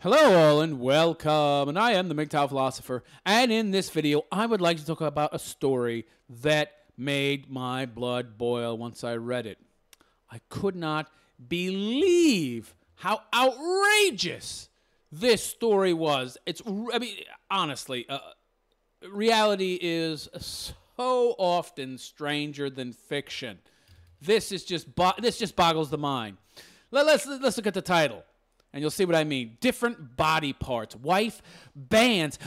Hello all and welcome, and I am the MGTOW philosopher, and in this video I would like to talk about a story that made my blood boil once I read it. I could not believe how outrageous this story was. Honestly, reality is so often stranger than fiction. This just boggles the mind. Let's look at the title. And you'll see what I mean. Different body parts. Wife bans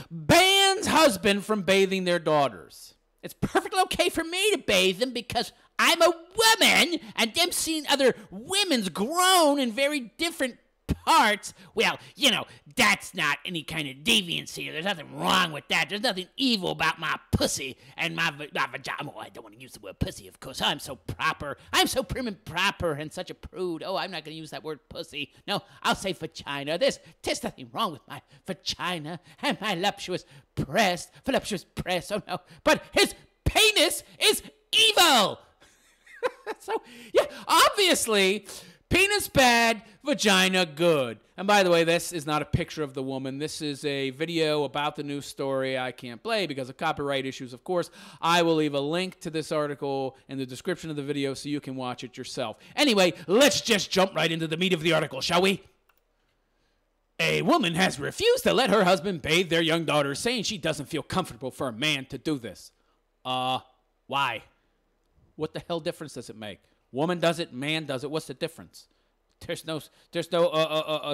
husband from bathing their daughters. It's perfectly okay for me to bathe them because I'm a woman, and them seeing other women's grown in very different parts, well, you know, that's not any kind of deviancy. There's nothing wrong with that. There's nothing evil about my pussy and my vagina. Oh, I don't want to use the word pussy, of course. I'm so proper. I'm so prim and proper and such a prude. Oh, I'm not going to use that word pussy. No, I'll say vagina. There's nothing wrong with my vagina and my voluptuous breast. Oh, no. But his penis is evil. So, yeah, obviously, penis bad, vagina good. And by the way, this is not a picture of the woman. This is a video about the news story I can't play because of copyright issues, of course. I will leave a link to this article in the description of the video so you can watch it yourself. Anyway, let's just jump right into the meat of the article, shall we? A woman has refused to let her husband bathe their young daughter, saying she doesn't feel comfortable for a man to do this. Why? What the hell difference does it make? Woman does it, man does it. What's the difference? There's no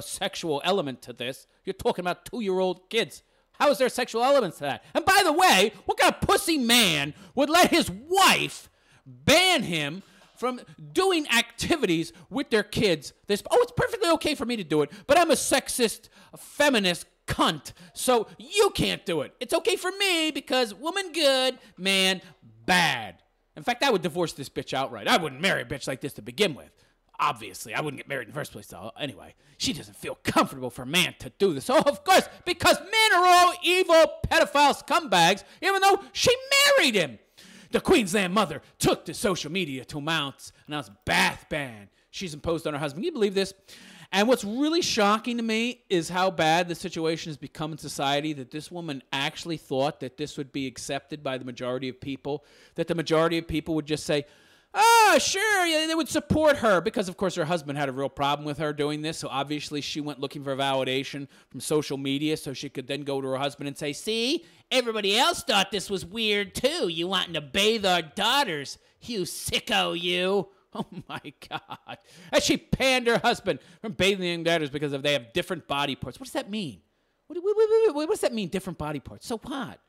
sexual element to this. You're talking about 2-year-old kids. How is there a sexual element to that? And by the way, what kind of pussy man would let his wife ban him from doing activities with their kids? It's perfectly okay for me to do it, but I'm a sexist, feminist cunt, so you can't do it. It's okay for me because woman good, man bad. In fact, I would divorce this bitch outright. I wouldn't marry a bitch like this to begin with. Obviously, I wouldn't get married in the first place, though. Anyway, she doesn't feel comfortable for a man to do this. Oh, of course, because men are all evil pedophile scumbags, even though she married him. The Queensland mother took to social media to announce bath ban she's imposed on her husband. Can you believe this? And what's really shocking to me is how bad the situation has become in society, that this woman actually thought that this would be accepted by the majority of people, that the majority of people would just say, sure, yeah, they would support her because, of course, her husband had a real problem with her doing this, so obviously she went looking for validation from social media so she could then go to her husband and say, see, everybody else thought this was weird, too. You wanting to bathe our daughters, you sicko, you. Oh, my God. And she panned her husband from bathing their daughters because they have different body parts. What does that mean? What does that mean, different body parts? So what?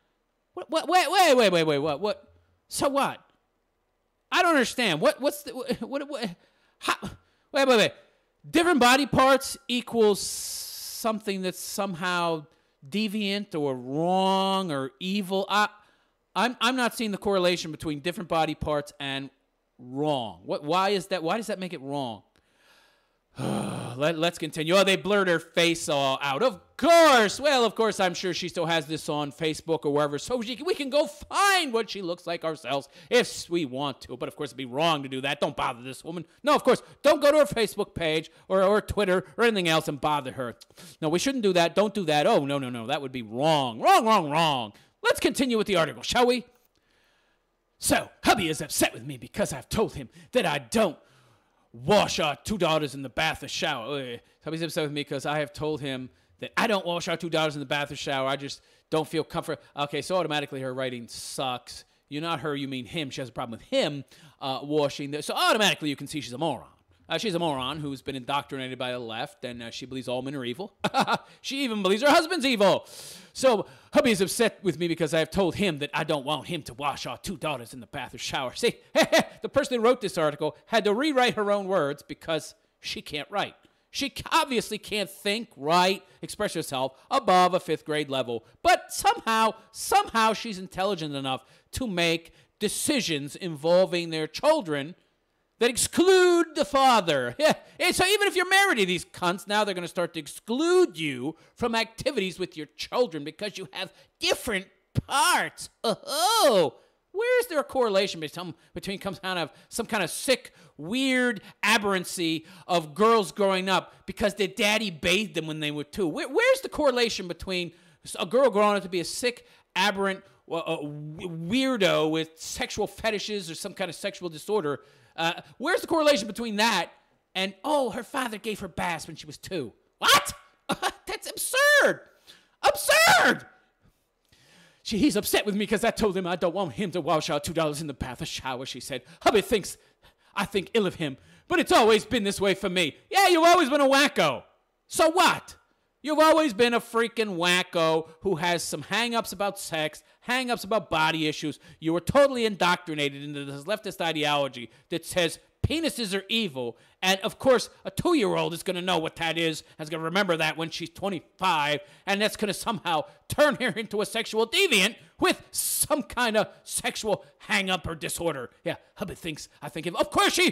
Wait. What? So what? I don't understand. Wait. Different body parts equals something that's somehow deviant or wrong or evil. I'm not seeing the correlation between different body parts and wrong. Why is that? Why does that make it wrong? Let's continue. Oh, they blurred her face all out. Of course. Well, of course, I'm sure she still has this on Facebook or wherever, so we can go find what she looks like ourselves if we want to. But, of course, it'd be wrong to do that. Don't bother this woman. No, of course, don't go to her Facebook page or Twitter or anything else and bother her. No, we shouldn't do that. Don't do that. Oh, no. That would be wrong. Wrong. Let's continue with the article, shall we? So, hubby is upset with me because I've told him that I don't wash our 2 daughters in the bath or shower. Hubby's upset with me because I have told him that I don't wash our 2 daughters in the bath or shower. I just don't feel comfort. Okay, so automatically her writing sucks. You're not her, you mean him. She has a problem with him washing. So automatically you can see she's a moron. She's a moron who's been indoctrinated by the left, and she believes all men are evil. She even believes her husband's evil. So hubby is upset with me because I have told him that I don't want him to wash our 2 daughters in the bath or shower. See, the person who wrote this article had to rewrite her own words because she can't write. She obviously can't think, write, express herself above a 5th grade level. But somehow she's intelligent enough to make decisions involving their children that exclude the father. Yeah. So even if you're married to these cunts, now they're going to start to exclude you from activities with your children because you have different parts. Oh, Where is there a correlation between some kind of sick, weird aberrancy of girls growing up because their daddy bathed them when they were 2? Where's the correlation between a girl growing up to be a sick, aberrant weirdo with sexual fetishes or some kind of sexual disorder? Where's the correlation between that and, oh, her father gave her baths when she was 2? What? That's absurd. Absurd. He's upset with me because I told him I don't want him to wash out $2 in the bath or shower, she said. Hubby thinks I think ill of him, but it's always been this way for me. Yeah, you've always been a wacko. So what? You've always been a freaking wacko who has some hang-ups about sex, hang-ups about body issues. You were totally indoctrinated into this leftist ideology that says penises are evil. And, of course, a 2-year-old is going to know what that is and is going to remember that when she's 25. And that's going to somehow turn her into a sexual deviant with some kind of sexual hang-up or disorder. Yeah, hubby thinks I think him. Of course you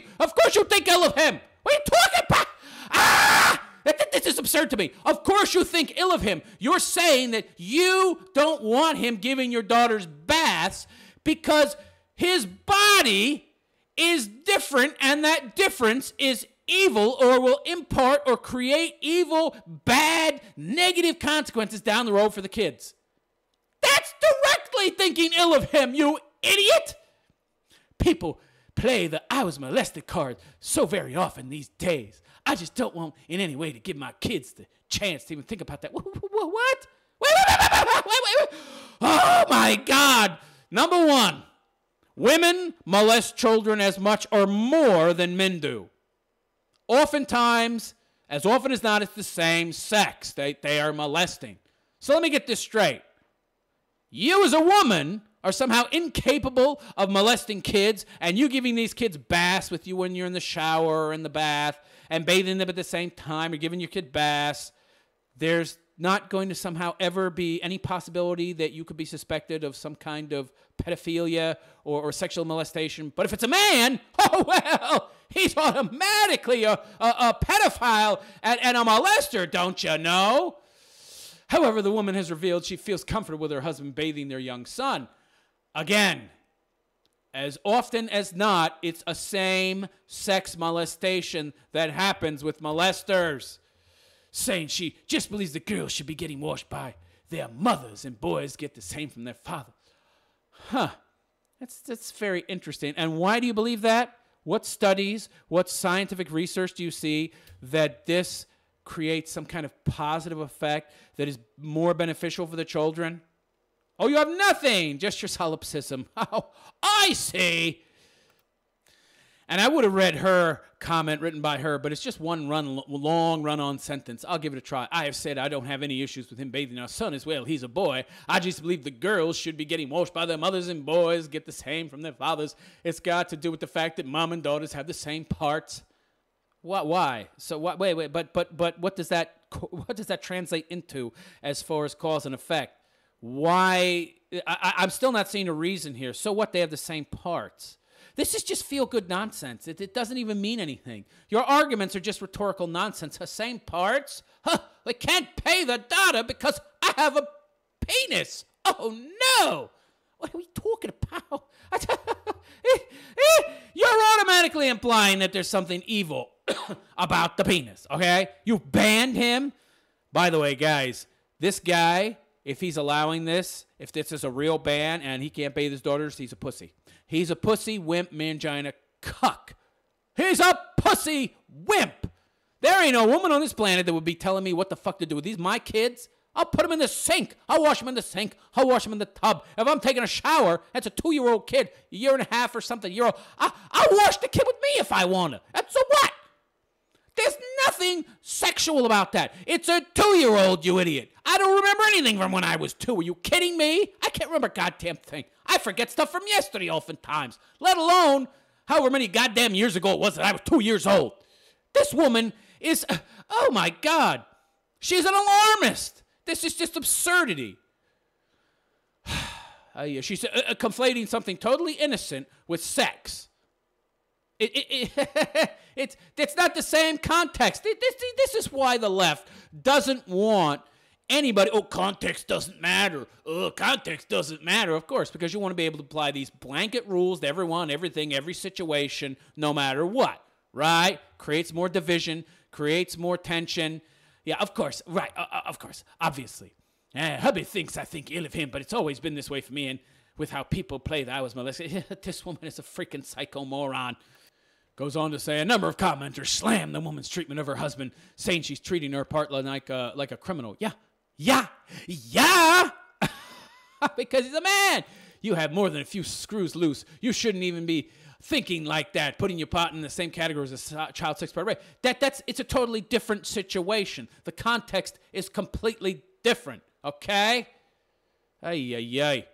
think ill of him. What are you talking about? Ah! This is absurd to me. Of course you think ill of him. You're saying that you don't want him giving your daughters baths because his body is different, and that difference is evil or will impart or create evil, bad, negative consequences down the road for the kids. That's directly thinking ill of him, you idiot! People play the I was molested card so very often these days. I just don't want in any way to give my kids the chance to even think about that. What? Wait. Oh, my God. Number one, women molest children as much or more than men do. Oftentimes, as often as not, it's the same sex they are molesting. So let me get this straight. You as a woman are somehow incapable of molesting kids, and you giving these kids baths with you when you're in the shower or in the bath, and bathing them at the same time, or giving your kid baths, there's not going to somehow ever be any possibility that you could be suspected of some kind of pedophilia or sexual molestation. But if it's a man, oh, well, he's automatically a pedophile and a molester, don't you know? However, the woman has revealed she feels comfortable with her husband bathing their young son. Again, as often as not, it's a same-sex molestation that happens with molesters, saying she just believes the girls should be getting washed by their mothers and boys get the same from their fathers. Huh. That's very interesting. And why do you believe that? What studies, what scientific research do you see that this creates some kind of positive effect that is more beneficial for the children? Oh, you have nothing, just your solipsism. Oh, I see. And I would have read her comment written by her, but it's just one long run-on sentence. I'll give it a try. I have said I don't have any issues with him bathing our son as well. He's a boy. I just believe the girls should be getting washed by their mothers and boys get the same from their fathers. It's got to do with the fact that mom and daughters have the same parts. What? Why? So what? Wait. But what does that translate into as far as cause and effect? Why? I'm still not seeing a reason here. So what? They have the same parts. This is just feel-good nonsense. It doesn't even mean anything. Your arguments are just rhetorical nonsense. The same parts? Huh, we can't pay the daughter because I have a penis. Oh, no. What are we talking about? You're automatically implying that there's something evil about the penis, okay? You banned him. By the way, guys, this guy, if he's allowing this, if this is a real ban and he can't bathe his daughters, he's a pussy. He's a pussy, wimp, mangina, cuck. He's a pussy wimp. There ain't no woman on this planet that would be telling me what the fuck to do with these. My kids, I'll put them in the sink. I'll wash them in the sink. I'll wash them in the tub. If I'm taking a shower, that's a 2-year-old kid, a year and a half or something, year old. I'll wash the kid with me if I want to. And so what? There's nothing sexual about that. It's a 2-year-old, you idiot. I don't remember anything from when I was 2. Are you kidding me? I can't remember a goddamn thing. I forget stuff from yesterday oftentimes, let alone however many goddamn years ago it was that I was 2 years old. This woman is, oh my God, she's an alarmist. This is just absurdity. She's conflating something totally innocent with sex. It's not the same context. This is why the left doesn't want anybody, oh, context doesn't matter. Oh, context doesn't matter. Of course, because you want to be able to apply these blanket rules to everyone, everything, every situation, no matter what, right? Creates more division, creates more tension. Yeah, of course, right, of course, obviously. Hubby thinks I think ill of him, but it's always been this way for me, and with how people play that I was molested. This woman is a freaking psycho moron. Goes on to say, a number of commenters slam the woman's treatment of her husband, saying she's treating her partner like a criminal. Yeah. Because he's a man. You have more than a few screws loose. You shouldn't even be thinking like that, putting your partner in the same category as a child sex part rape. It's a totally different situation. The context is completely different, okay? Ay.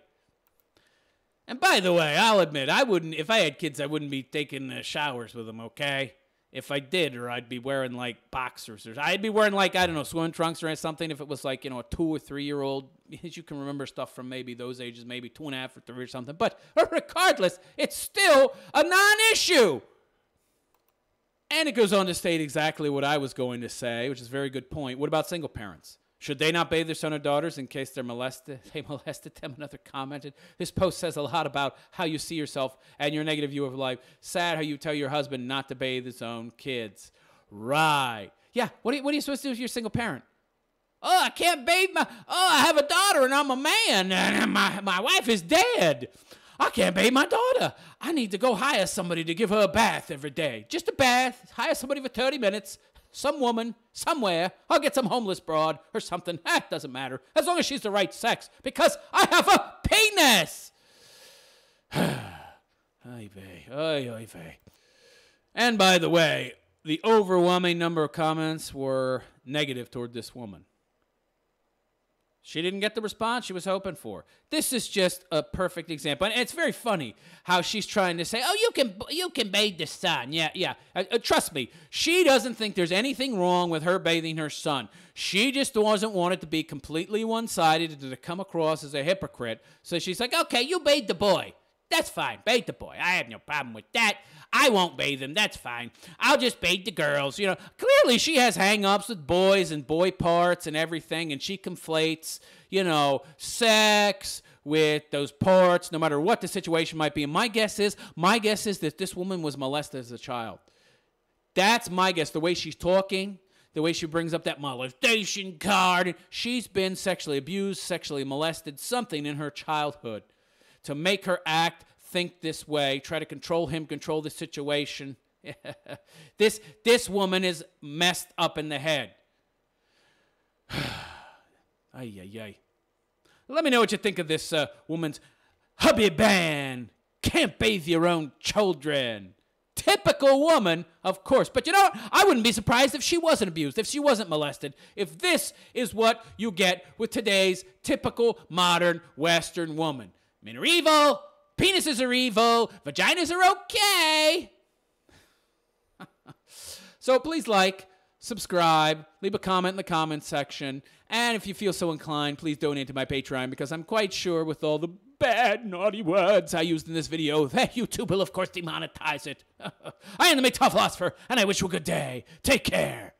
And by the way, I'll admit, if I had kids, I wouldn't be taking showers with them, okay? If I did, or I'd be wearing, like, boxers. Or I'd be wearing, like, I don't know, swim trunks or something if it was, like, you know, a 2 or 3-year-old. You can remember stuff from maybe those ages, maybe 2.5 or 3 or something. But regardless, it's still a non-issue. And it goes on to state exactly what I was going to say, which is a very good point. What about single parents? Should they not bathe their son or daughters in case they're molested? They molested them, another commented. This post says a lot about how you see yourself and your negative view of life. Sad how you tell your husband not to bathe his own kids. Right. Yeah, what are you supposed to do if you're a single parent? Oh, I can't bathe I have a daughter and I'm a man and my wife is dead. I can't bathe my daughter. I need to go hire somebody to give her a bath every day. Just a bath. Hire somebody for 30 minutes. Some woman, somewhere. I'll get some homeless broad or something. It doesn't matter. As long as she's the right sex. Because I have a penis! Ay vey. And by the way, the overwhelming number of comments were negative toward this woman. She didn't get the response she was hoping for. This is just a perfect example. And it's very funny how she's trying to say, oh, you can bathe the son. Yeah. Trust me, she doesn't think there's anything wrong with her bathing her son. She just doesn't want it to be completely one-sided and to come across as a hypocrite. So she's like, okay, you bathe the boy. That's fine. Bathe the boy. I have no problem with that. I won't bathe him. That's fine. I'll just bathe the girls. You know, clearly she has hang-ups with boys and boy parts and everything, and she conflates, you know, sex with those parts, no matter what the situation might be. And my guess is that this woman was molested as a child. That's my guess. The way she's talking, the way she brings up that molestation card, she's been sexually abused, sexually molested, something in her childhood to make her act, think this way, try to control him, control the situation. This woman is messed up in the head. Ay. Let me know what you think of this woman's hubby ban. Can't bathe your own children. Typical woman, of course. But you know what? I wouldn't be surprised if she wasn't abused, if she wasn't molested, if this is what you get with today's typical modern Western woman. Men are evil. Penises are evil. Vaginas are okay. So please like, subscribe, leave a comment in the comments section. And if you feel so inclined, please donate to my Patreon because I'm quite sure with all the bad, naughty words I used in this video that YouTube will, of course, demonetize it. I am the MGTOW philosopher, and I wish you a good day. Take care.